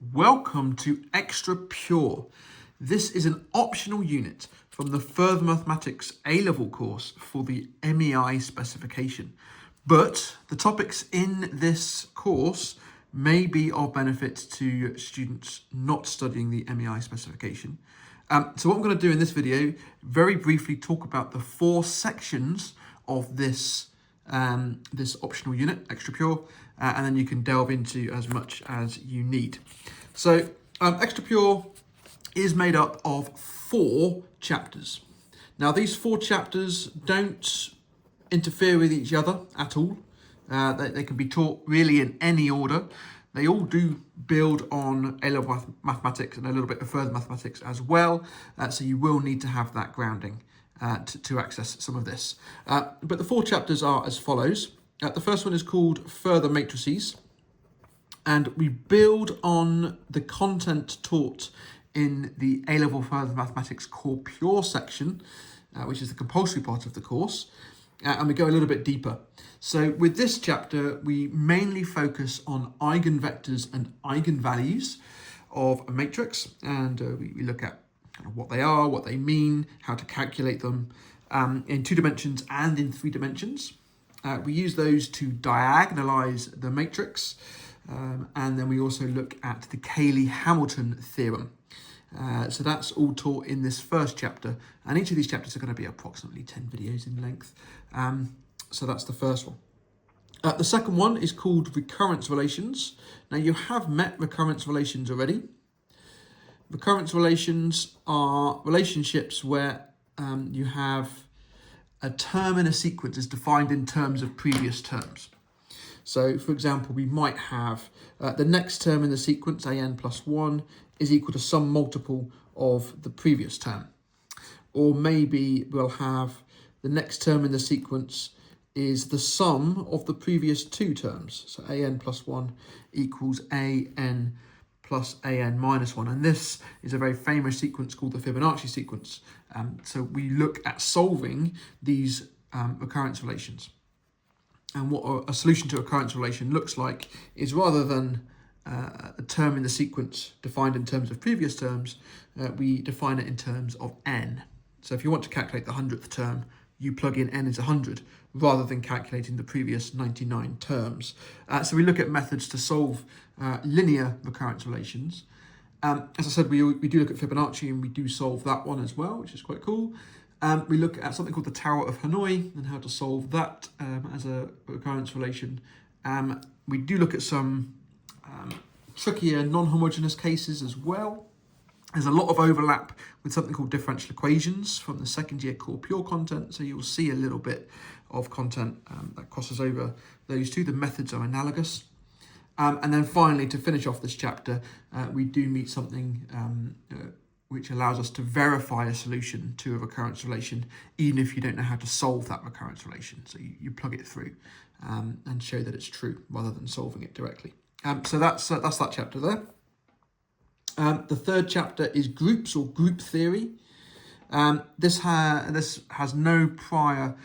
Welcome to Extra Pure. This is an optional unit from the Further Mathematics A-Level course for the MEI specification. But the topics in this course may be of benefit to students not studying the MEI specification. So what I'm going to do in this video, very briefly talk about the four sections of this optional unit, Extra Pure, and then you can delve into as much as you need. So Extra Pure is made up of 4 chapters. Now these 4 chapters don't interfere with each other at all. They can be taught really in any order. They all do build on A-level mathematics and a little bit of further mathematics as well. So you will need to have that grounding to access some of this. But the 4 chapters are as follows. The first one is called Further Matrices. And we build on the content taught in the A-Level Further Mathematics Core Pure section, which is the compulsory part of the course. And we go a little bit deeper. So with this chapter, we mainly focus on eigenvectors and eigenvalues of a matrix. And we look at what they are, what they mean, how to calculate them in 2 dimensions and in 3 dimensions. We use those to diagonalize the matrix. And then we also look at the Cayley-Hamilton theorem. So that's all taught in this first chapter. And each of these chapters are going to be approximately 10 videos in length. So that's the first one. The second one is called Recurrence Relations. Now you have met recurrence relations already. Recurrence relations are relationships where you have a term in a sequence is defined in terms of previous terms. So, for example, we might have the next term in the sequence, an plus 1, is equal to some multiple of the previous term. Or maybe we'll have the next term in the sequence is the sum of the previous 2 terms. So an plus 1 equals an plus an minus 1. And this is a very famous sequence called the Fibonacci sequence. So we look at solving these recurrence relations. And what a solution to a recurrence relation looks like is rather than a term in the sequence defined in terms of previous terms, we define it in terms of n. So if you want to calculate the 100th term, you plug in n as 100 rather than calculating the previous 99 terms. So we look at methods to solve linear recurrence relations. As I said, we do look at Fibonacci and we do solve that one as well, which is quite cool. We look at something called the Tower of Hanoi and how to solve that as a recurrence relation. We do look at some trickier non-homogeneous cases as well. There's a lot of overlap with something called differential equations from the second year core pure content. So you'll see a little bit of content that crosses over those 2. The methods are analogous. And then finally, to finish off this chapter, we do meet something which allows us to verify a solution to a recurrence relation, even if you don't know how to solve that recurrence relation. So you plug it through and show that it's true rather than solving it directly. So that's that chapter there. The third chapter is groups or group theory. This has no prior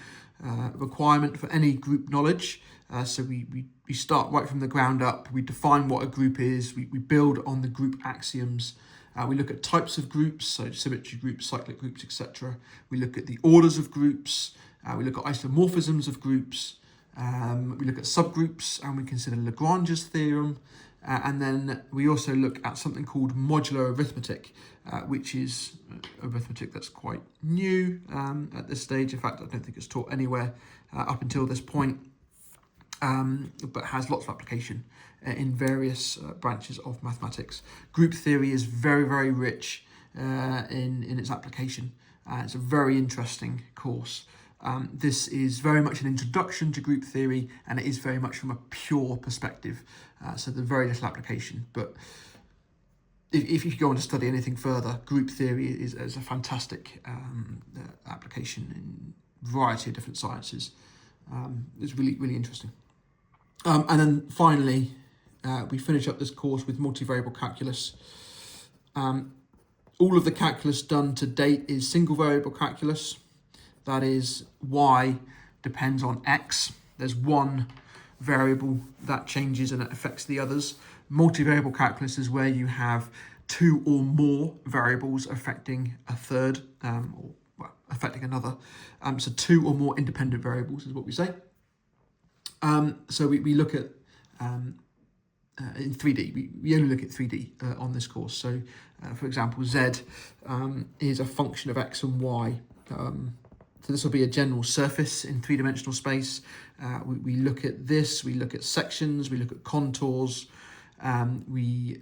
requirement for any group knowledge. So we start right from the ground up. We define what a group is. We build on the group axioms. We look at types of groups, so symmetry groups, cyclic groups, etc. We look at the orders of groups. We look at isomorphisms of groups. We look at subgroups, and we consider Lagrange's theorem. And then we also look at something called modular arithmetic, which is arithmetic that's quite new at this stage. In fact, I don't think it's taught anywhere up until this point, but has lots of application in various branches of mathematics. Group theory is very, very rich in its application. It's a very interesting course. This is very much an introduction to group theory, and it is very much from a pure perspective. So there's very little application. But if you go on to study anything further, group theory is a fantastic application in a variety of different sciences. It's really, really interesting. And then finally, we finish up this course with multivariable calculus. All of the calculus done to date is single variable calculus. That is, y depends on x. There's one variable that changes and it affects the others. Multivariable calculus is where you have two or more variables affecting a third, or well, affecting another. So two or more independent variables is what we say. So we look at in 3D. We only look at 3D on this course. So, for example, Z is a function of X and Y. So this will be a general surface in three-dimensional space. We look at this, we look at sections, we look at contours, we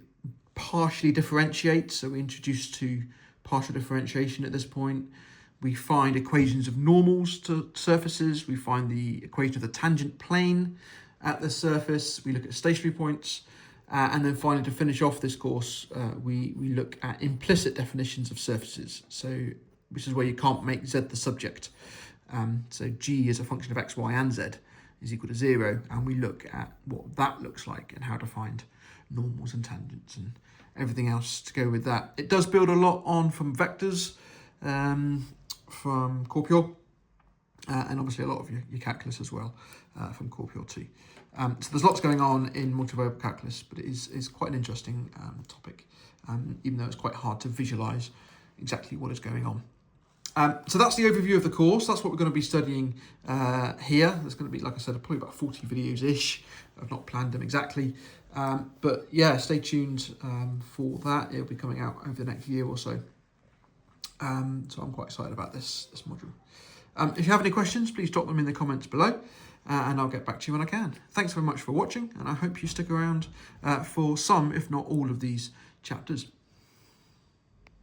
partially differentiate, so we introduce to partial differentiation at this point. We find equations of normals to surfaces, we find the equation of the tangent plane at the surface, we look at stationary points, and then finally to finish off this course, we look at implicit definitions of surfaces. So which is where you can't make Z the subject. So G is a function of X, Y, and Z is equal to 0. And we look at what that looks like and how to find normals and tangents and everything else to go with that. It does build a lot on from vectors, from Core Pure, and obviously a lot of your calculus as well from Core Pure 2. So there's lots going on in multivariable calculus, but it is quite an interesting topic, even though it's quite hard to visualize exactly what is going on. So that's the overview of the course. That's what we're going to be studying here. There's going to be, like I said, probably about 40 videos-ish. I've not planned them exactly. But yeah, stay tuned for that. It'll be coming out over the next year or so. So I'm quite excited about this module. If you have any questions, please drop them in the comments below. And I'll get back to you when I can. Thanks very much for watching, and I hope you stick around for some, if not all, of these chapters.